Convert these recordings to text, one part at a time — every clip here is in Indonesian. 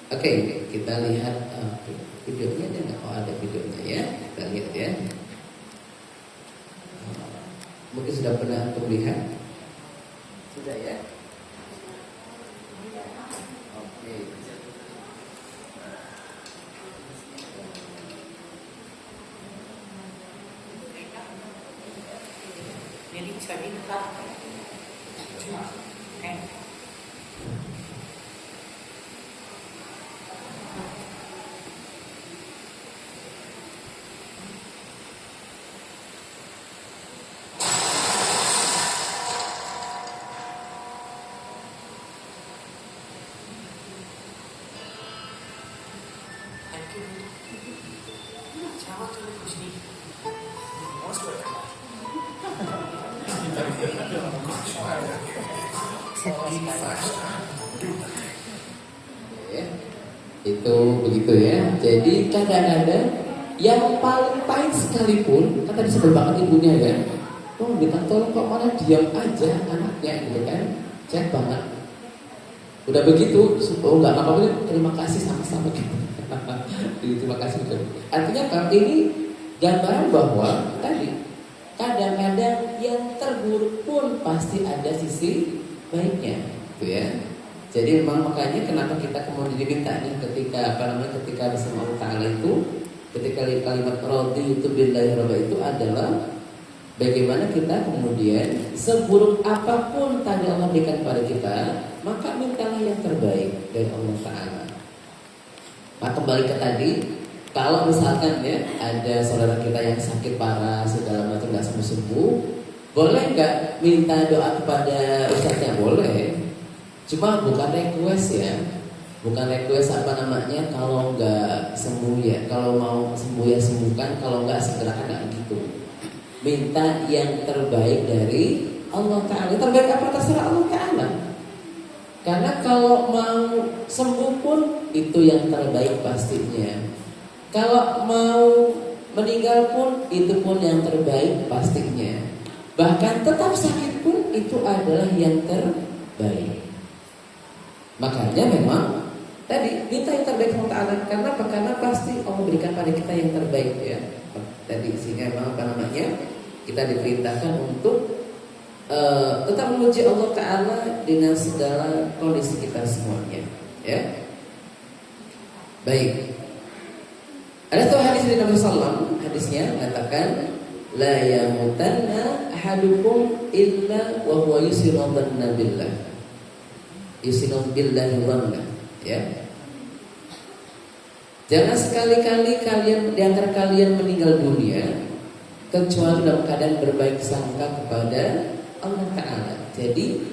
Oke, kita lihat videonya ada nggak? Oh, ada videonya ya. Kita lihat ya. Mungkin sudah pernah untuk lihat. Sudah ya. Oke. Jadi bisa dibuka. Ya, itu begitu ya. Jadi kadang-kadang yang paling pahit sekalipun, kan tadi sebel banget ibunya ya. Oh, minta tolong kok malah diam aja anaknya gitu kan. Cek banget. Udah begitu, oh nggak apa-apa, terima kasih sama-sama gitu. Terima kasih gitu. Artinya kalau ini gambaran bahwa tadi kadang-kadang yang terburuk pun pasti ada sisi baiknya, gitu ya. Jadi memang makanya kenapa kita kemudian dimintanya ketika ketika bersama Allah Taala itu, ketika kalimat raditu billahi rabba itu adalah bagaimana kita kemudian seburuk apapun tadi Allah berikan pada kita, maka mintalah yang terbaik dari Allah Taala. Nah, kembali ke tadi, kalau misalkan ya ada saudara kita yang sakit parah segala macam nggak sembuh-sembuh, boleh nggak minta doa kepada ustadznya? Boleh. Cuma bukan request ya, bukan request kalau nggak sembuh ya, kalau mau sembuh ya sembuhkan, kalau nggak segerakan, nggak gitu. Minta yang terbaik dari Allah Ta'ala. Terbaik apa terserah Allah Ta'ala. Karena kalau mau sembuh pun itu yang terbaik pastinya. Kalau mau meninggal pun itu pun yang terbaik pastinya. Bahkan tetap sakit pun itu adalah yang terbaik. Makanya memang tadi minta yang terbaik sama Allah. Karena apa? Karena pasti Allah berikan pada kita yang terbaik ya. Tadi sehingga memang kita diperintahkan untuk tetap memuji Allah Ta'ala dengan segala kondisi kita semuanya ya. Baik. Ada satu hadis dari Nabi Sallam, hadisnya mengatakan la yamutanna ahadukum illa wa huwa yusinu dhanna billah. Yusinu billahi dhanna ya. Jangan sekali-kali kalian di antara kalian meninggal dunia kecuali dalam keadaan berbaik sangka kepada Allah Ta'ala. Jadi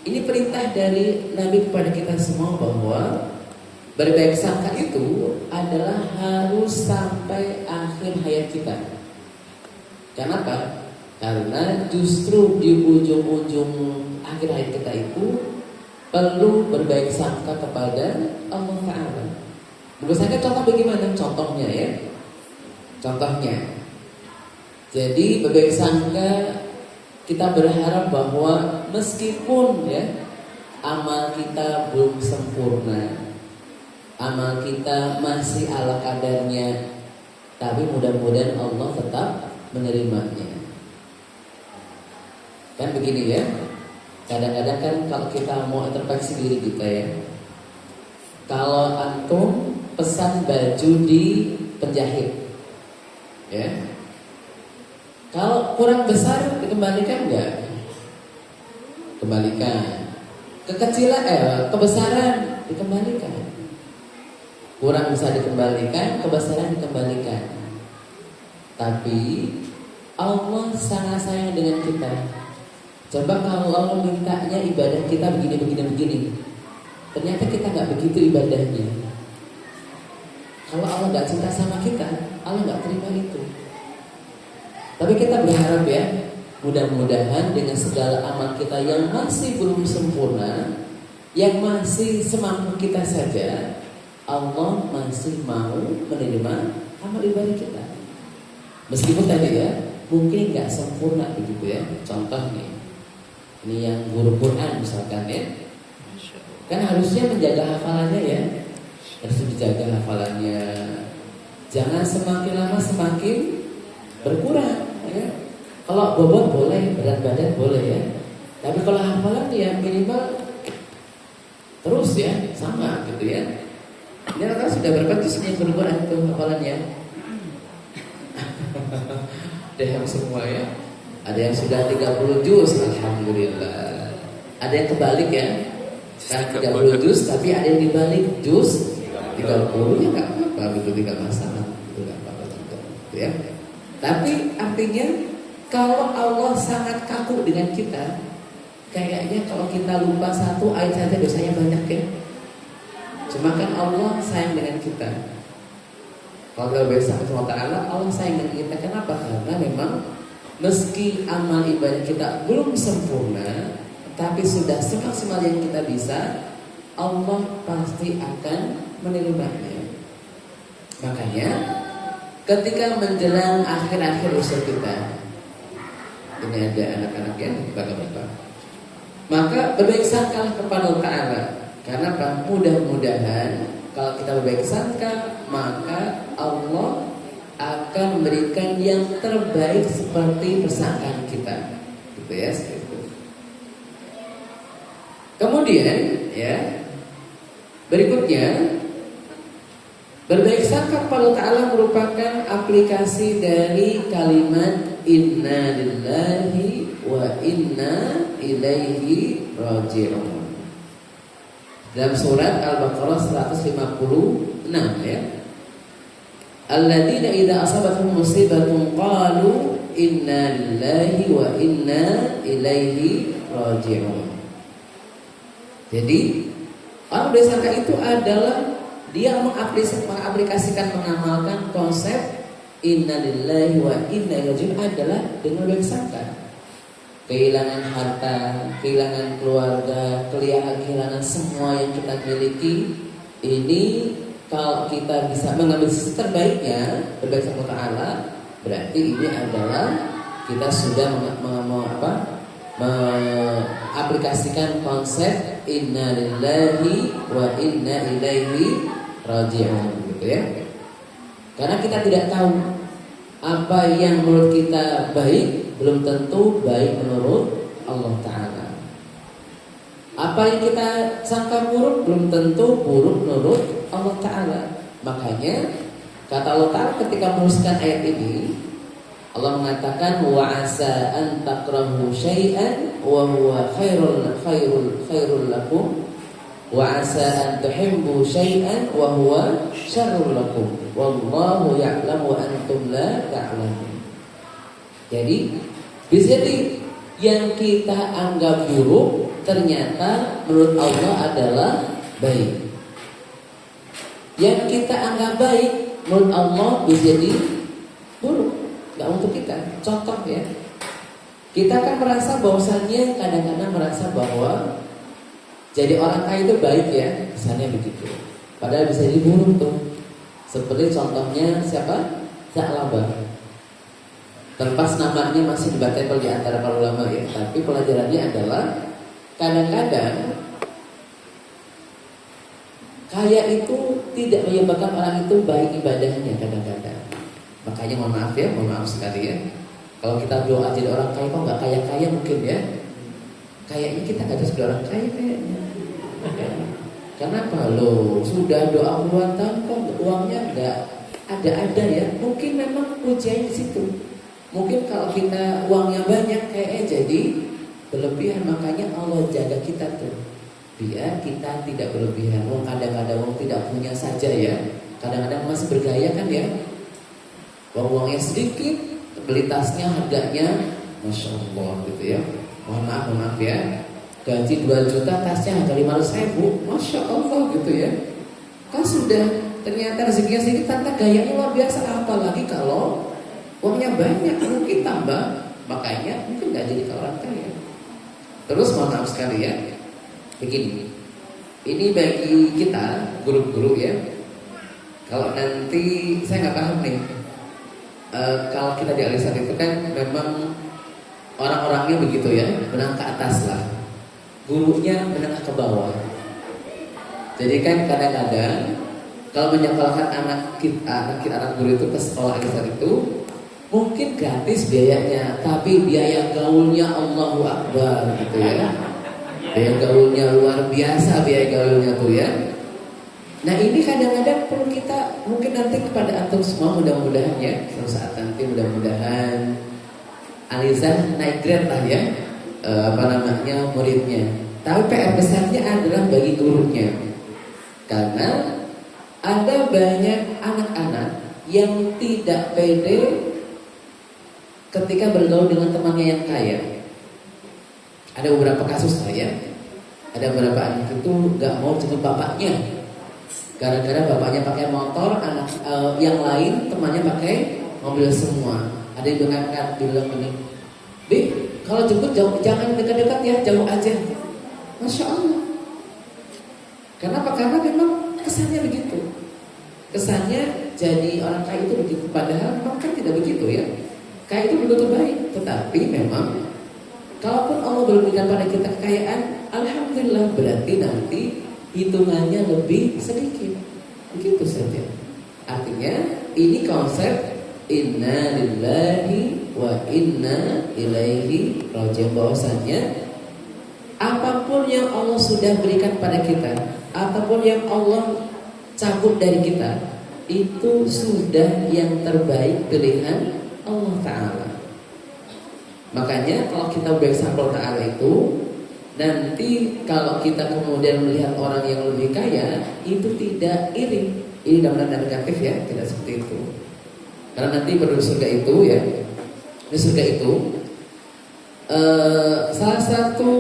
ini perintah dari Nabi kepada kita semua bahwa berbaik sangka itu adalah harus sampai akhir hayat kita. Kenapa? Karena justru di ujung-ujung akhir hayat kita itu perlu berbaik sangka kepada Allah Ta'ala. Berbaik sangka contoh bagaimana? Contohnya ya. Contohnya. Jadi berbaik sangka kita berharap bahwa meskipun ya amal kita belum sempurna, amal kita masih ala kadarnya, tapi mudah-mudahan Allah tetap menerimanya. Kan begini ya. Kadang-kadang kan kalau kita mau introspeksi diri kita ya. Kalau antum pesan baju di penjahit ya, kalau kurang besar dikembalikan enggak? Kembalikan. Kebesaran dikembalikan. Kurang bisa dikembalikan, kebesaran dikembalikan. Tapi Allah sangat sayang dengan kita. Coba kalau Allah mintanya ibadah kita begini. Ternyata kita nggak begitu ibadahnya. Kalau Allah nggak cinta sama kita, Allah nggak terima itu. Tapi kita berharap ya, mudah-mudahan dengan segala amal kita yang masih belum sempurna, yang masih semampu kita saja, Allah masih mau menerima amal ibadah kita. Meskipun tadi ya, mungkin nggak sempurna begitu ya. Contoh nih, ini yang guru Quran misalkan ya, kan harusnya menjaga hafalannya ya, harus dijaga hafalannya. Jangan semakin lama semakin berkurang ya. Kalau bobot boleh, berat badan boleh ya. Tapi kalau hafalan ya minimal terus ya, sama gitu ya. Ini kan sudah berapa juz yang berkurang itu hafalannya? Ada yang semua ya. Ada yang sudah 30 juz, alhamdulillah. Ada yang kebalik ya. Kan 30 juz tapi ada yang dibalik juz 30 ya enggak apa-apa, begitu tidak masalah. Itu enggak apa-apa juga gitu ya. Tapi artinya kalau Allah sangat kaku dengan kita, kayaknya kalau kita lupa satu ayat saja dosanya banyak ya. Cuma kan Allah sayang dengan kita. Kalau kita berdoa sama Allah, Allah sayang dengan kita. Kenapa? Karena memang meski amal ibadah kita belum sempurna, tapi sudah semaksimal yang kita bisa, Allah pasti akan menerimanya. Makanya ketika menjelang akhir-akhir usia kita, ini ada anak-anak yang bapak-bapak, maka berbaik sangka kepada Allah Ta'ala. Karena apa? Mudah-mudahan kalau kita berbaik sangka, maka Allah akan memberikan yang terbaik seperti persangkaan kita, gitu ya. Gitu. Kemudian ya, berikutnya berbaik sangka kepada Allah Ta'ala merupakan aplikasi dari kalimat inna lillahi wa inna ilaihi raji'un. Dalam surat Al-Baqarah 156 ya. Alladzina idza asabatuhum musibatun qalu inna lillahi wa inna ilaihi raji'un. Jadi orang bersangka itu adalah dia mengaplikasikan, mengamalkan konsep inna lillahi wa inna ilaihi raji'un adalah dengan bersangka. Kehilangan harta, kehilangan keluarga, kehilangan semua yang kita miliki, ini kalau kita bisa mengambil sisi terbaiknya berbaik sama Ta'ala, berarti ini adalah kita sudah mengaplikasikan konsep inna lillahi wa inna ilaihi raji'un, gitu ya. Karena kita tidak tahu apa yang menurut kita baik belum tentu baik menurut Allah Ta'ala. Apa yang kita sangka buruk belum tentu buruk menurut Allah Ta'ala. Makanya kata Allah Ta'ala ketika menuliskan ayat ini, Allah mengatakan wa asa an takrahu syai'an wa huwa khairul lakum wa asa an tuhibbu syai'an wa huwa syarrul lakum wallahu ya'lamu wa antum la ta'lamun. Jadi bisa jadi yang kita anggap buruk ternyata menurut Allah adalah baik. Yang kita anggap baik menurut Allah bisa jadi buruk, nggak untuk kita. Contoh ya, kita kan merasa bahwasannya kadang-kadang merasa bahwa jadi orang kaya itu baik ya, misalnya begitu. Padahal bisa jadi buruk tuh. Seperti contohnya siapa? Sa'labah. Terlepas namanya masih debatable di antara para ulama ya, tapi pelajarannya adalah kadang-kadang kaya itu tidak menyebabkan orang itu baik ibadahnya kadang-kadang. Makanya mohon maaf sekali ya. Kalau kita doa jadi orang kaya kok nggak kaya-kaya mungkin ya. Kayaknya kita nggak harus jadi orang kaya kayaknya. Kenapa lo sudah doa puluhan tahun kok uangnya nggak ada ya? Mungkin memang ujiannya di situ. Mungkin kalau kita uangnya banyak kayaknya jadi berlebihan, makanya Allah jaga kita tuh biar kita tidak berlebihan. Kadang-kadang orang tidak punya saja ya, kadang-kadang masih bergaya kan ya, uangnya sedikit, beli tasnya harganya Masya Allah gitu ya. Mohon maaf ya, gaji 2 juta tasnya harga 500.000, Masya Allah gitu ya. Kan sudah ternyata rezekinya sedikit, tante gayanya luar biasa. Apalagi kalau uangnya banyak, mungkin tambah, makanya mungkin nggak jadi orang kaya. Terus mohon maaf sekali ya, begini, ini bagi kita guru-guru ya. Kalau nanti saya nggak paham nih, kalau kita di alisan itu kan memang orang-orangnya begitu ya, menengah ke atas lah, gurunya menengah ke bawah. Jadi kan kadang-kadang Kalau menyekolahkan anak guru itu ke sekolah Al-Azhar itu mungkin gratis biayanya, tapi biaya gaulnya Allahu Akbar gitu ya. Biaya gaulnya luar biasa, biaya gaulnya tuh ya. Nah ini kadang-kadang perlu kita mungkin nanti kepada antum semua mudah-mudahan ya, suatu saat nanti mudah-mudahan Al-Azhar naik grade lah ya, muridnya. Tapi PR besarnya adalah bagi gurunya, karena ada banyak anak-anak yang tidak pede ketika bergaul dengan temannya yang kaya. Ada beberapa kasus saya, ada beberapa anak itu nggak mau jemput bapaknya, gara-gara bapaknya pakai motor, anak yang lain temannya pakai mobil semua. Ada yang bilang begini, "Bi, kalau jemput jangan dekat-dekat ya, jauh aja." Masya Allah. Kenapa? Karena memang kesannya begitu. Kesannya jadi orang kaya itu begitu, padahal memang kan tidak begitu ya. Kaya itu begitu baik, tetapi memang kalaupun Allah berikan pada kita kekayaan, alhamdulillah, berarti nanti hitungannya lebih sedikit. Begitu saja. Artinya ini konsep inna lillahi wa inna ilaihi raji'un, bahwasanya apapun yang Allah sudah berikan pada kita, apapun yang Allah cabut dari kita, itu sudah yang terbaik pilihan Allah Ta'ala. Makanya kalau kita bersabar Ta'ala itu, nanti kalau kita kemudian melihat orang yang lebih kaya, itu tidak iri. Ini dalam tanda negatif ya, tidak seperti itu. Karena nanti penduduk surga itu ya, di surga itu salah satu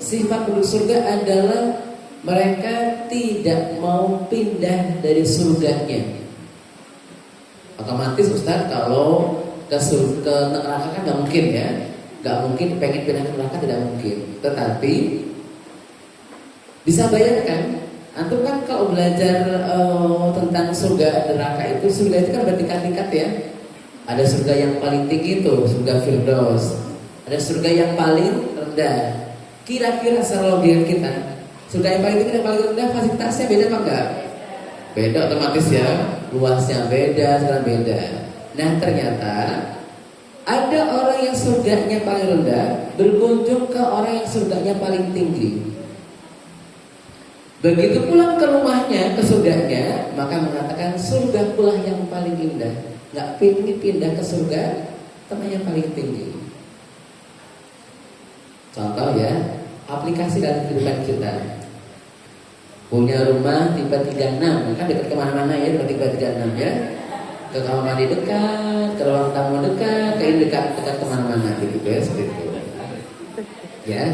sifat penduduk surga adalah mereka tidak mau pindah dari surganya. Otomatis Ustaz, kalau ke neraka kan nggak mungkin ya, nggak mungkin pengen pindah ke neraka, tidak mungkin. Tetapi bisa bayangkan, antum kan kalau belajar tentang surga neraka itu, surga itu kan bertingkat-tingkat ya. Ada surga yang paling tinggi itu surga Firdaus, ada surga yang paling rendah. Kira-kira secara logika kita, surga yang paling tinggi dan paling rendah fasilitasnya beda apa enggak? Beda otomatis ya, luasnya beda, segala beda. Nah ternyata ada orang yang surganya paling rendah berkunjung ke orang yang surganya paling tinggi. Begitu pulang ke rumahnya, ke surganya, maka mengatakan surga pula yang paling indah. Nggak pingin pindah ke surga teman yang paling tinggi. Contoh ya, aplikasi dalam kehidupan kita. Punya rumah tipe 36, kan dekat kemana-mana ya, tipe 36 ya. Ke kamar mandi dekat, ke ruang tamu dekat, ke ini dekat kemana-mana gitu ya, seperti itu. Ya,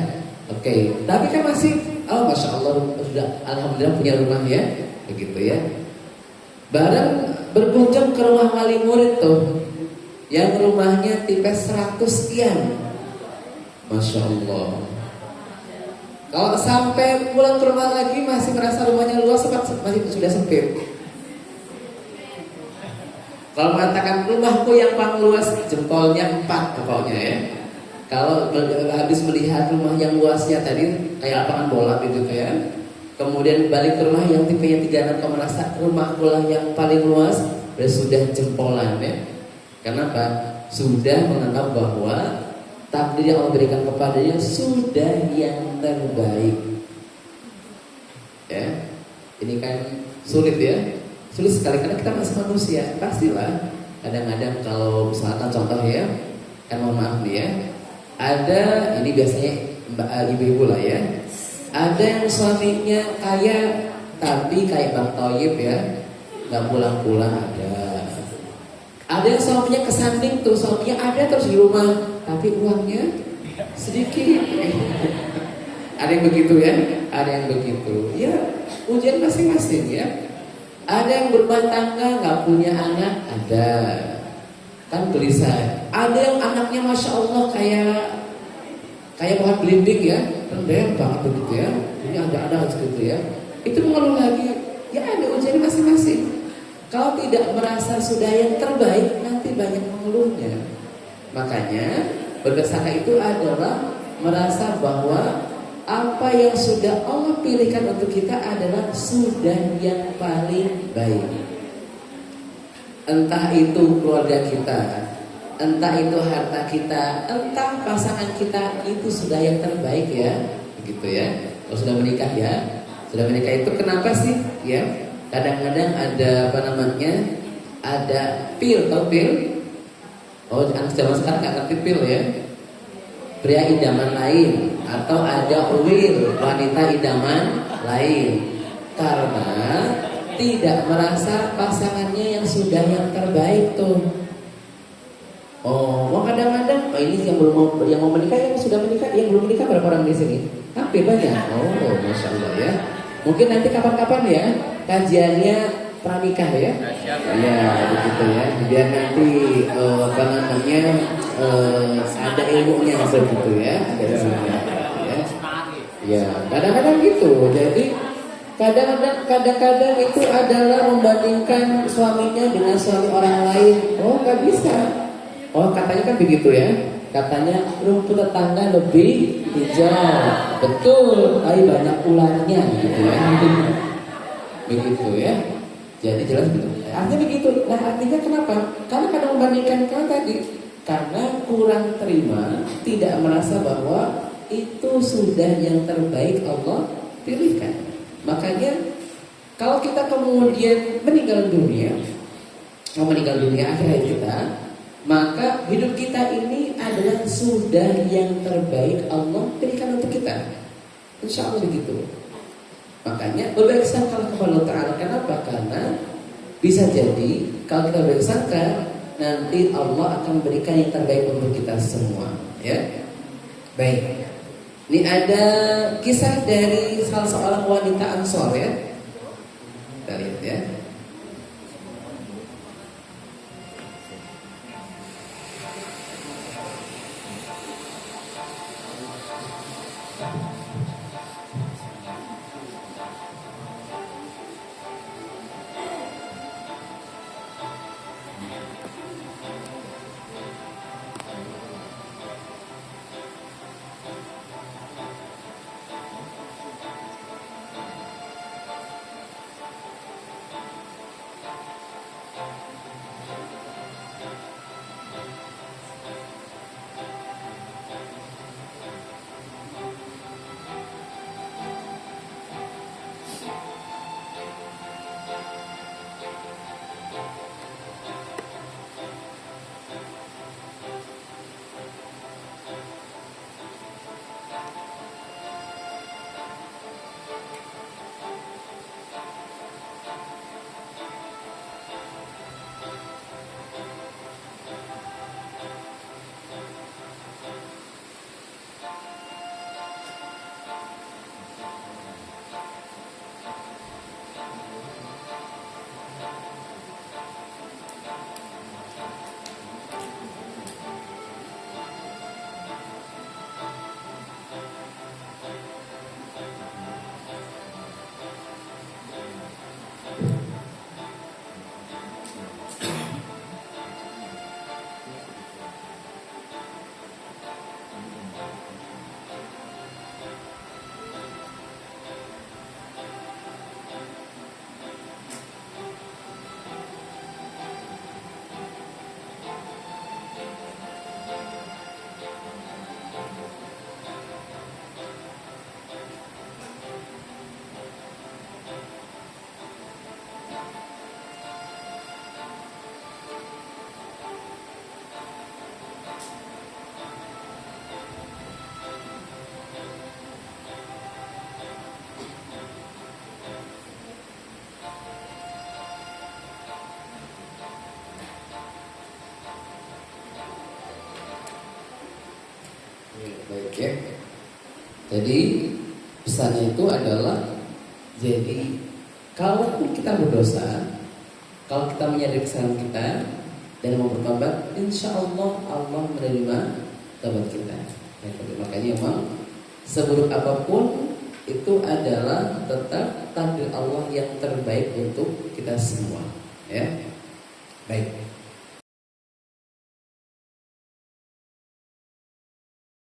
oke. Tapi kan masih, masya Allah sudah, alhamdulillah punya rumah ya, begitu ya. Bareng berkunjung ke rumah wali murid tuh, yang rumahnya tipe 100 sekian, masya Allah. Kalau sampai pulang ke rumah lagi masih merasa rumahnya luas, masih sudah sempit. Kalau mengatakan rumahku yang paling luas, jempolnya 4 pokoknya ya. Kalau habis melihat rumah yang luasnya tadi kayak lapangan bola gitu ya, kemudian balik ke rumah yang tipenya 36, kau merasa rumahku lah yang paling luas, sudah jempolan ya. Kenapa? Sudah menganggap bahwa takdir yang Allah berikan kepadanya sudah yang terbaik. Ya, ini kan sulit ya. Sulit sekali karena kita masih manusia. Pastilah kadang-kadang kalau misalkan contoh ya, kan mohon maaf nih ya, ada ini biasanya ibu-ibu lah ya, ada yang suaminya kaya tapi kayak Bang Toyib ya, nggak pulang-pulang ada yang suaminya kesanding tuh, suaminya ada terus di rumah tapi uangnya sedikit. Ada yang begitu ya, ada yang begitu ya, ujian masing-masing ya. Ada yang berumah tangga nggak punya anak, ada kan gelisah. Ada yang anaknya masya Allah kayak pohon belimbing ya, rendah banget begitu ya. Ini ada segitu ya. Itu mengeluh lagi, ya ada ujian masing-masing. Kalau tidak merasa sudah yang terbaik, nanti banyak mengeluhnya. Makanya berkesaka itu adalah merasa bahwa apa yang sudah Allah pilihkan untuk kita adalah sudah yang paling baik. Entah itu keluarga kita, entah itu harta kita, entah pasangan kita, itu sudah yang terbaik ya, begitu ya. Kalau sudah menikah ya, sudah menikah itu kenapa sih? Ya, kadang-kadang ada apa namanya? Ada pil, tahu pil? Oh, anak zaman sekarang nggak ngerti pil ya. Pria idaman lain atau ada will, wanita idaman lain, karena tidak merasa pasangannya yang sudah yang terbaik tuh. Oh, kadang-kadang ini yang mau menikah, yang sudah menikah, yang belum menikah berapa orang di sini? Hampir banyak. Oh, masya Allah ya. Mungkin nanti kapan-kapan ya kajiannya pranikah ya. Ya, begitu ya. Biar nanti apa namanya ada ilmunya begitu ya. Ada ilmunya. Ya. Ya, kadang-kadang gitu. Jadi kadang-kadang itu adalah membandingkan suaminya dengan suami orang lain. Oh, nggak bisa. Oh, katanya kan begitu ya. Katanya rumput tetangga lebih hijau. Betul, tapi banyak ularnya gitu ya. Begitu ya. Jadi jelas betul. Artinya begitu. Nah, artinya kenapa? Karena kadang membandingkan kan tadi. Karena kurang terima, tidak merasa bahwa itu sudah yang terbaik Allah pilihkan. Makanya kalau kita kemudian meninggal dunia akhirnya kita, maka hidup kita ini adalah sudah yang terbaik Allah berikan untuk kita. Insya Allah begitu. Makanya berbaik sangka kepada Allah Ta'ala. Kenapa? Karena bisa jadi kalau kita berbaik sangka, nanti Allah akan berikan yang terbaik untuk kita semua. Ya, baik. Ini ada kisah dari salah seorang wanita Ansor ya. Kita lihat ya. Baik ya. Jadi pesannya itu adalah, jadi kalaupun kita berdosa, kalau kita menyadari kesalahan kita dan mau bertobat, insya Allah Allah menerima tobat kita. Ya, makanya memang seburuk apapun itu adalah tetap takdir Allah yang terbaik untuk kita semua. Ya, baik.